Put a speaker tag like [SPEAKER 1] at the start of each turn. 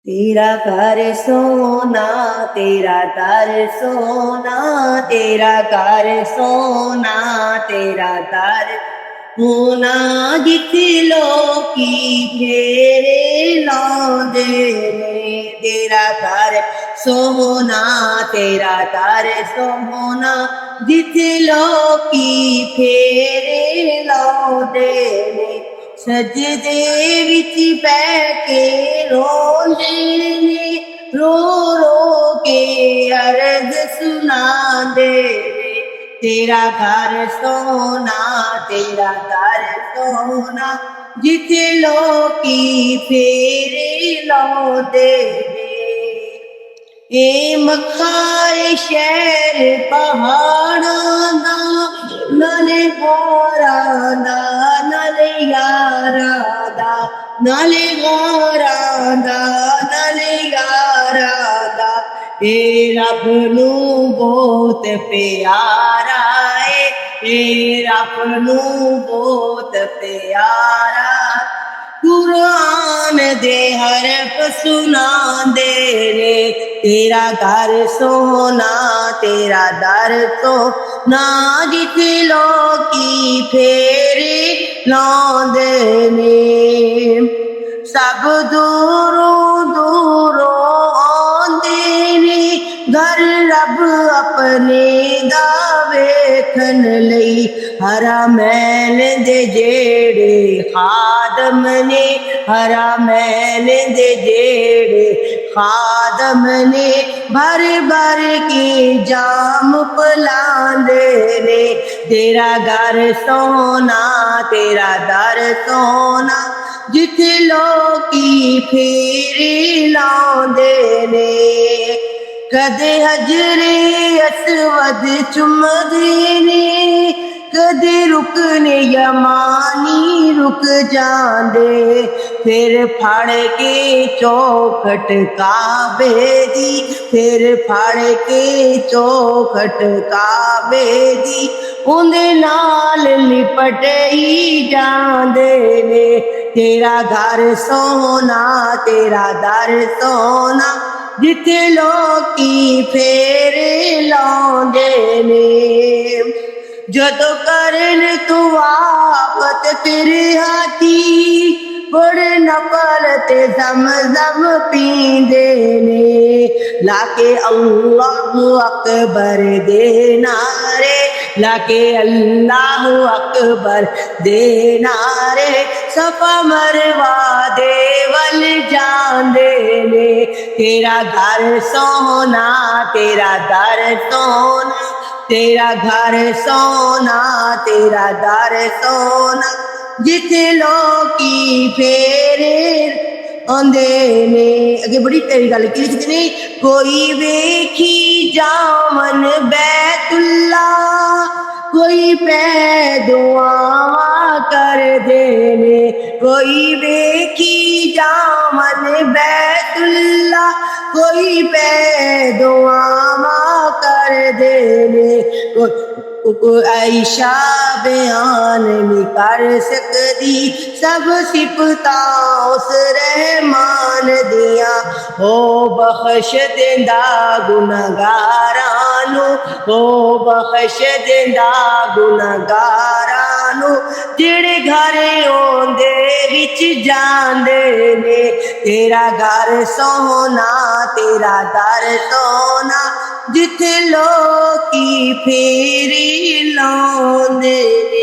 [SPEAKER 1] तेरा घर सोना, तेरा दर सोना, तेरा घर सोना, तेरा दर होना, जिथे लोकी फेरे लाउंदे ने। तेरा घर सोना, तेरा दर सोना, जिथे लोकी फेरे लाउंदे ने। सजदे विच बैठे रोंदे ने, रो रो के अर्ज सुनांदे ने। तेरा घर सोना, तेरा दर सोना, जिथे लोकी फेरे लाउंदे ने। ए मखाए शहर पहाड़ां दा, नाले गारां दा, नाले यारां दा, नाले गारां दा, नाले यारां दा। ए रब नू बहुत प्यारा ए रब नू बहुत प्यारा। कुरान दे हरफ सुनांदे ने। तेरा घर सोना, तेरा दर सोना, जिथे लोकी फेरे लाउंदे ने। सब दूरों दूरों आउंदे ने, घर रब अपने दा वेखन लई। हरमैन दे जेड़े खादम ने, हरमैन दे जेड़े खादम ने, भर भर के जाम पिलांदे ने। तेरा घर सोना, तेरा दर सोना, जिथे लोकी फेरे लाउंदे ने। कदे हजरे असवद चुमदे ने, कदे रुकने यमानी रुक जांदे। फिर फड़ के चौखट काबे दी, फिर फड़ के चौखट काबे दी, उंदे नाल लिपट ही जांदे ने। तेरा घर सोना, तेरा दर सोना, जिथे लोकी फेरे लाउंदे ने। जदों करन तू आफत फिर हाथी, बड़े नफल ते ज़म पींदे ने। लाके अल्लाहु अकबर दे नारे, लाके अल्लाहु अकबर दे नारे, सफा मरवा दे वल जांदे ने। तेरा घर सोना, तेरा दर सोना, तेरा घर सोना, तेरा दर सोना, जिथे लोकी फेरे आंदे ने। अगे बड़ी प्यारी गल की लिखते ने, कोई वेखी जावन बैतुल्ला, कोई पै दुआवां कर दे ने। कोई वेखी जावन बैतुल्ला, कोई पै दुआवां कर दे ने। ऐशा बयान नहीं कर सकती सब सिफतां उस रहमान दिया। हो बख्श देंदा गुनहगारां नू, हो बख्श देंदा गुनहगारां नू, जेड़े घर ओंदे विच जांदे ने। तेरा घर सोना, तेरा दर सोना, जिथे लोकी फेरे लाउंदे ने।